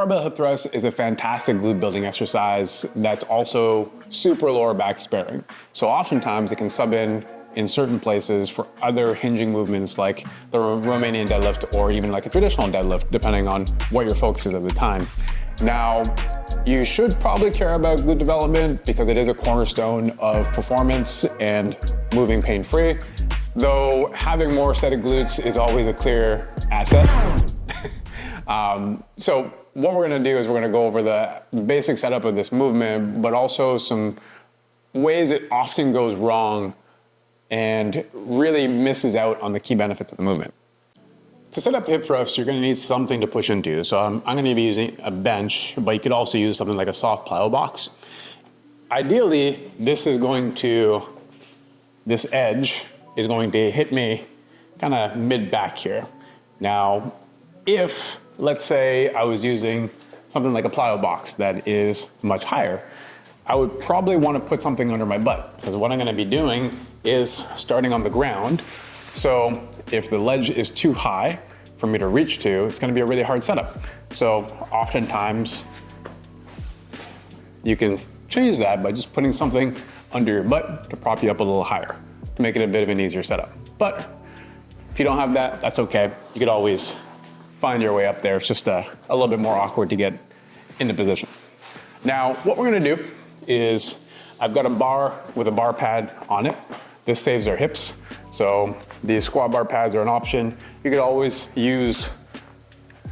barbell hip thrust is a fantastic glute building exercise that's also super lower back sparing. So oftentimes it can sub in certain places for other hinging movements like the Romanian deadlift or even like a traditional deadlift, depending on what your focus is at the time. Now, you should probably care about glute development because it is a cornerstone of performance and moving pain-free, though having more aesthetic glutes is always a clear asset. So what we're gonna do is we're gonna go over the basic setup of this movement, but also some ways it often goes wrong and really misses out on the key benefits of the movement. To set up hip thrusts, you're gonna need something to push into. So I'm gonna be using a bench, but you could also use something like a soft plyo box. Ideally, this edge is going to hit me kind of mid-back here. Now, if, let's say I was using something like a plyo box that is much higher, I would probably want to put something under my butt because what I'm going to be doing is starting on the ground. So if the ledge is too high for me to reach to, it's going to be a really hard setup. So oftentimes you can change that by just putting something under your butt to prop you up a little higher to make it a bit of an easier setup. But if you don't have that, that's okay. You could always find your way up there. It's just a little bit more awkward to get into position. Now, what we're going to do is I've got a bar with a bar pad on it. This saves our hips. So these squat bar pads are an option. You could always use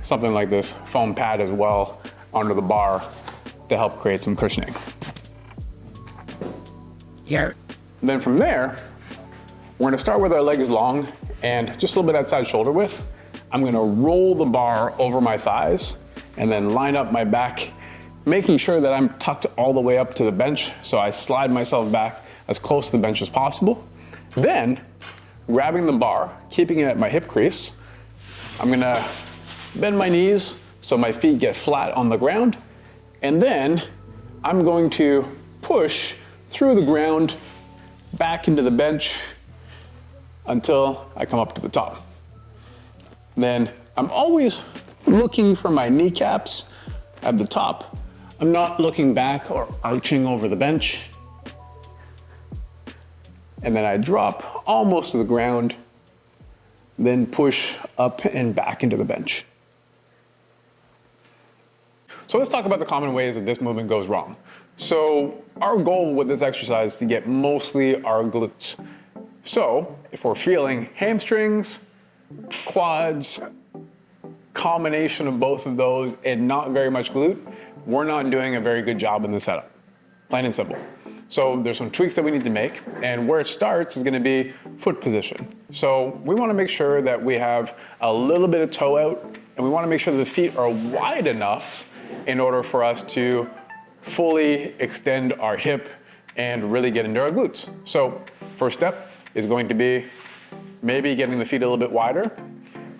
something like this foam pad as well under the bar to help create some cushioning. Yeah. Then from there, we're gonna start with our legs long and just a little bit outside shoulder width. I'm gonna roll the bar over my thighs and then line up my back, making sure that I'm tucked all the way up to the bench. So I slide myself back as close to the bench as possible. Then, grabbing the bar, keeping it at my hip crease, I'm gonna bend my knees so my feet get flat on the ground. And then I'm going to push through the ground back into the bench until I come up to the top. Then I'm always looking for my kneecaps at the top. I'm not looking back or arching over the bench. And then I drop almost to the ground, then push up and back into the bench. So let's talk about the common ways that this movement goes wrong. So our goal with this exercise is to get mostly our glutes. So if we're feeling hamstrings, quads, combination of both of those and not very much glute, we're not doing a very good job in the setup, plain and simple. So there's some tweaks that we need to make, and where it starts is gonna be foot position. So we wanna make sure that we have a little bit of toe out, and we wanna make sure that the feet are wide enough in order for us to fully extend our hip and really get into our glutes. So first step is going to be maybe getting the feet a little bit wider,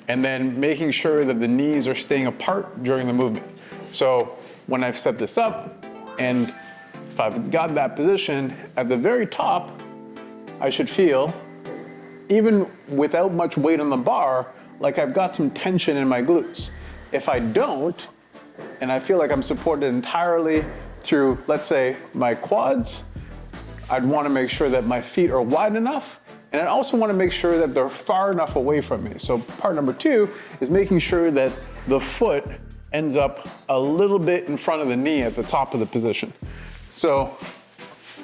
and then making sure that the knees are staying apart during the movement. So when I've set this up, and if I've got that position, at the very top, I should feel, even without much weight on the bar, like I've got some tension in my glutes. If I don't, and I feel like I'm supported entirely through, let's say, my quads, I'd wanna make sure that my feet are wide enough, and I also wanna make sure that they're far enough away from me. So part number 2 is making sure that the foot ends up a little bit in front of the knee at the top of the position. So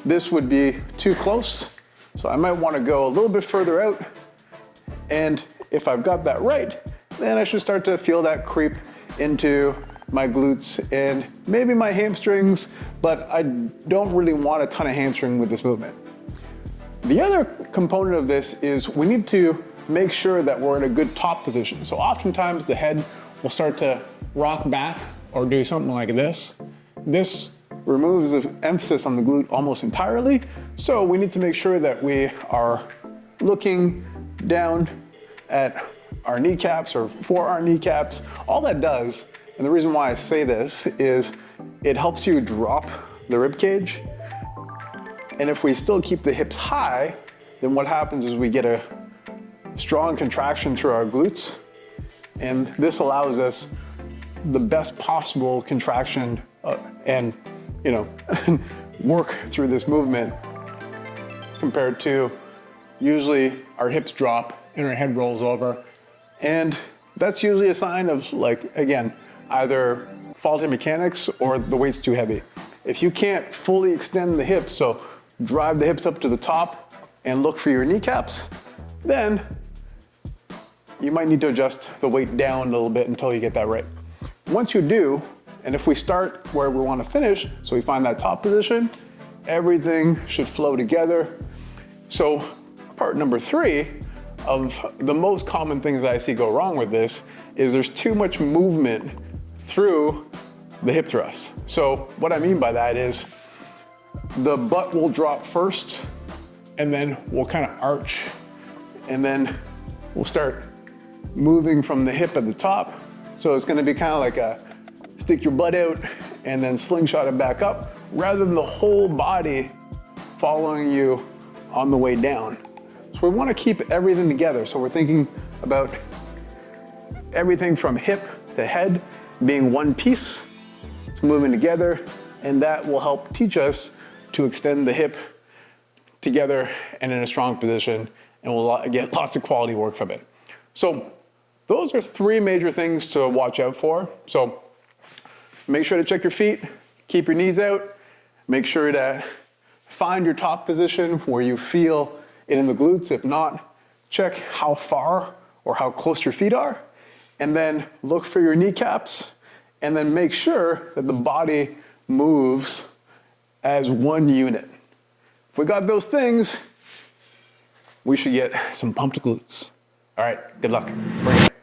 this would be too close, so I might wanna go a little bit further out, and if I've got that right, then I should start to feel that creep into my glutes and maybe my hamstrings, but I don't really want a ton of hamstring with this movement. The other component of this is we need to make sure that we're in a good top position. So oftentimes the head will start to rock back or do something like this. This removes the emphasis on the glute almost entirely. So we need to make sure that we are looking down at our kneecaps or for our kneecaps. All that does, and the reason why I say this, is it helps you drop the rib cage. And if we still keep the hips high, then what happens is we get a strong contraction through our glutes. And this allows us the best possible contraction and, you know, work through this movement compared to usually our hips drop and our head rolls over. And that's usually a sign of, like, again, either faulty mechanics or the weight's too heavy. If you can't fully extend the hips, so drive the hips up to the top and look for your kneecaps, then you might need to adjust the weight down a little bit until you get that right. Once you do, and if we start where we want to finish, so we find that top position, everything should flow together. So part number 3 of the most common things that I see go wrong with this is there's too much movement through the hip thrust. So what I mean by that is the butt will drop first, and then we'll kind of arch, and then we'll start moving from the hip at the top. So it's gonna be kind of like a stick your butt out and then slingshot it back up, rather than the whole body following you on the way down. So we want to keep everything together. So we're thinking about everything from hip to head being one piece. It's moving together, and that will help teach us to extend the hip together and in a strong position, and we'll get lots of quality work from it. So those are 3 major things to watch out for. So make sure to check your feet, keep your knees out, make sure to find your top position where you feel it in the glutes. If not, check how far or how close your feet are, and then look for your kneecaps, and then make sure that the body moves as one unit. If we got those things, we should get some pumped glutes. All right, good luck. Bring it.